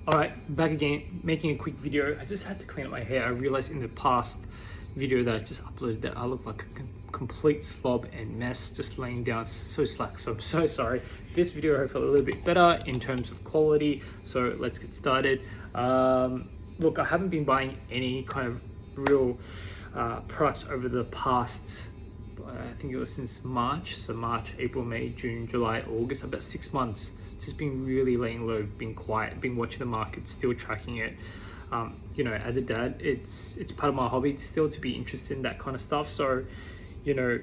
All right, back again, making a quick video. I just had to clean up my hair. I realized in the past video that I just uploaded that I look like a complete slob and mess, just laying down so slack. So I'm so sorry. This video I felt a little bit better in terms of quality. So let's get started. Look, I haven't been buying any kind of real products over the past, I think it was since March. So March, April, May, June, July, August, about 6 months. Just been really laying low, being quiet, been watching the market, still tracking it. You know, as a dad, it's part of my hobby still to be interested in that kind of stuff. So, you know,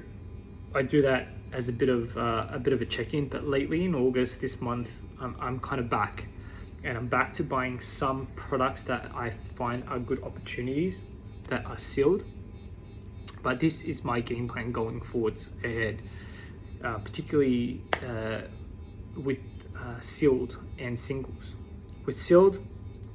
I do that as a bit of a check-in. But lately in August this month, I'm kind of back, and I'm back to buying some products that I find are good opportunities that are sealed. But this is my game plan going forwards ahead, particularly with sealed and singles. With sealed,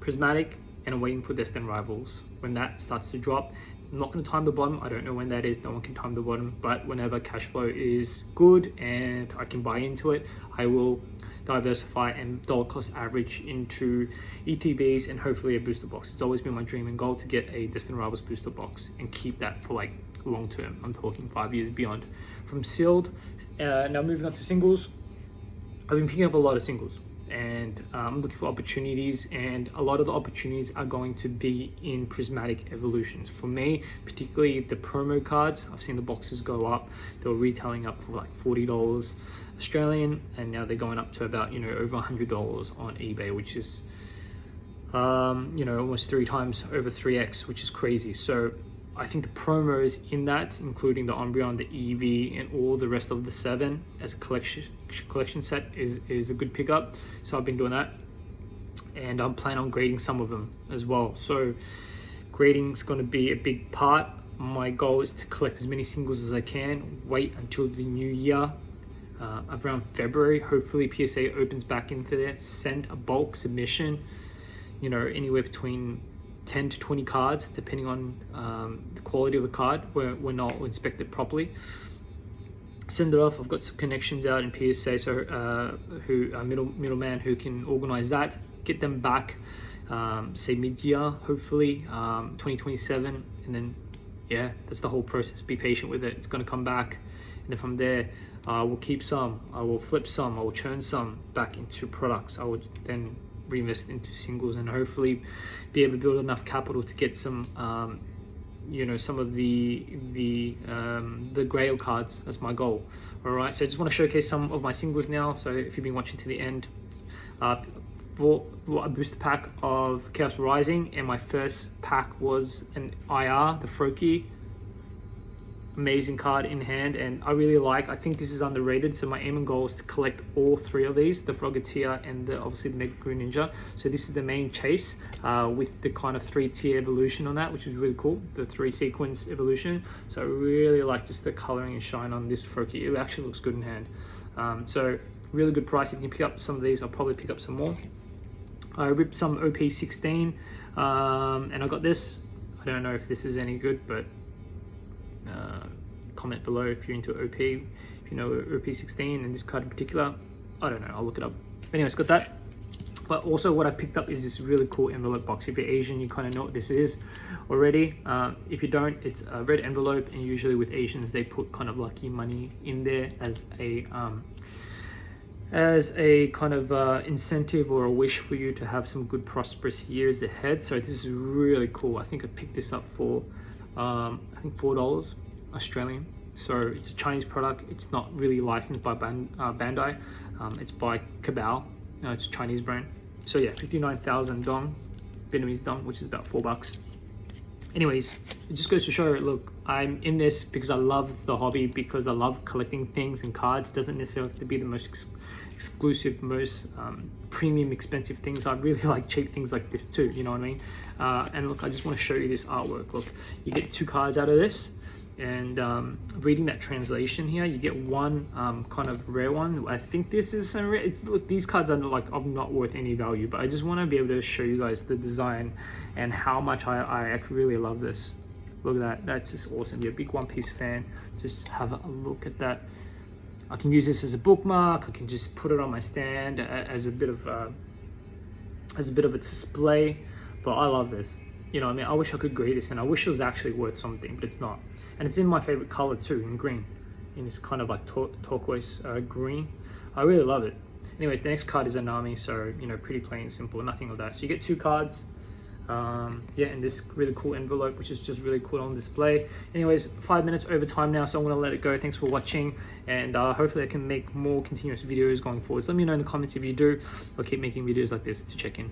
prismatic, and I'm waiting for Destined Rivals. When that starts to drop, I'm not going to time the bottom. I don't know when that is. No one can time the bottom. But whenever cash flow is good and I can buy into it, I will diversify and dollar cost average into ETBs and hopefully a booster box. It's always been my dream and goal to get a Destined Rivals booster box and keep that for like long term. I'm talking 5 years beyond. From sealed, now moving on to singles. I've been picking up a lot of singles, and I'm looking for opportunities, and a lot of the opportunities are going to be in prismatic evolutions. For me, particularly the promo cards, I've seen the boxes go up. They were retailing up for like $40 Australian, and now they're going up to about, you know, over $100 on eBay, which is you know, almost 3 times over 3x, which is crazy. So I think the promos in that, including the Umbreon, the EV, and all the rest of the 7 as a collection set is a good pickup. So I've been doing that, and I'm planning on grading some of them as well. So grading is going to be a big part. My goal is to collect as many singles as I can, wait until the new year, around February. Hopefully PSA opens back into there, send a bulk submission, you know, anywhere between 10 to 20 cards, depending on the quality of the card, when I'll inspect it properly. Send it off. I've got some connections out in PSA, so middleman who can organize that, get them back, say mid-year, hopefully 2027, and then yeah, that's the whole process. Be patient with it. It's going to come back, and then from there, we'll keep some, I will flip some, I will churn some back into products. I would then reinvest into singles and hopefully be able to build enough capital to get some you know, some of the grail cards. That's my goal. All right, so I just want to showcase some of my singles now. So if you've been watching to the end, bought a booster pack of Chaos Rising, and my first pack was an IR, the Froakie. Amazing card in hand, and I really like, I think this is underrated. So my aim and goal is to collect all 3 of these, the Frogatier and obviously the Mega Greninja. So this is the main chase with the kind of 3-tier evolution on that, which is really cool, the 3 sequence evolution. So I really like just the coloring and shine on this Froakie. It actually looks good in hand. So really good price. If you can pick up some of these, I'll probably pick up some more. I ripped some OP16 and I got this. I don't know if this is any good, but comment below if you're into OP, if you know OP16 and this card in particular. I don't know, I'll look it up. Anyways, got that. But also what I picked up is this really cool envelope box. If you're Asian, you kind of know what this is already. If you don't, it's a red envelope, and usually with Asians they put kind of lucky money in there as a kind of incentive or a wish for you to have some good prosperous years ahead. So this is really cool. I think I picked this up for I think $4 Australian. So it's a Chinese product. It's not really licensed by Bandai. It's by Cabal. It's a Chinese brand. So yeah, 59,000 dong, Vietnamese dong, which is about $4. Anyways, it just goes to show, look, I'm in this because I love the hobby, because I love collecting things, and cards doesn't necessarily have to be the most exclusive, most premium expensive things. I really like cheap things like this too, you know what I mean? And look, I just want to show you this artwork. Look, you get 2 cards out of this, and reading that translation here, you get one kind of rare one. I think this is some rare. Look, these cards are not worth any value, but I just want to be able to show you guys the design and how much I actually really love this. Look at that, that's just awesome. You're a big One Piece fan, just have a look at that. I can use this as a bookmark. I can just put it on my stand as a bit of as a bit of a display, but I love this. You know, I mean, I wish I could grade this, and I wish it was actually worth something, but it's not. And it's in my favorite color too, in green, in this kind of like turquoise green. I really love it. Anyways, the next card is a Nami, so you know, pretty plain and simple, nothing of that. So you get 2 cards. Yeah, and this really cool envelope, which is just really cool on display. Anyways, 5 minutes over time now, so I'm gonna let it go. Thanks for watching, and hopefully I can make more continuous videos going forwards. Let me know in the comments if you do. I'll keep making videos like this to check in.